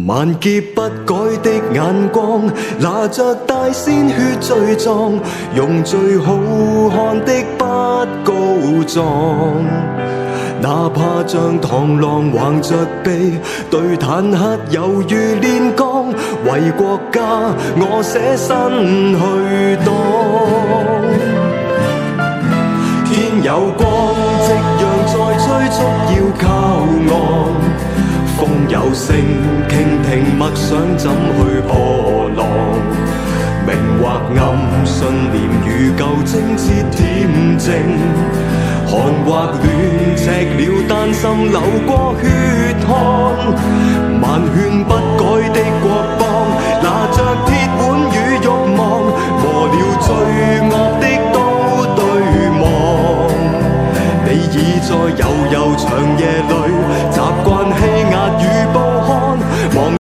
萬劫不改的眼光，拿着大鮮血罪狀，用最好看的筆告狀。哪怕像螳螂橫着臂，對坦克猶如煉鋼，為國家我捨身去當。天有光，夕陽在追逐要靠岸。風有聲，傾聽默想怎去破浪。明或暗，信念與舊政治恬靜。寒或暖，赤了丹心流過血汗。萬勸不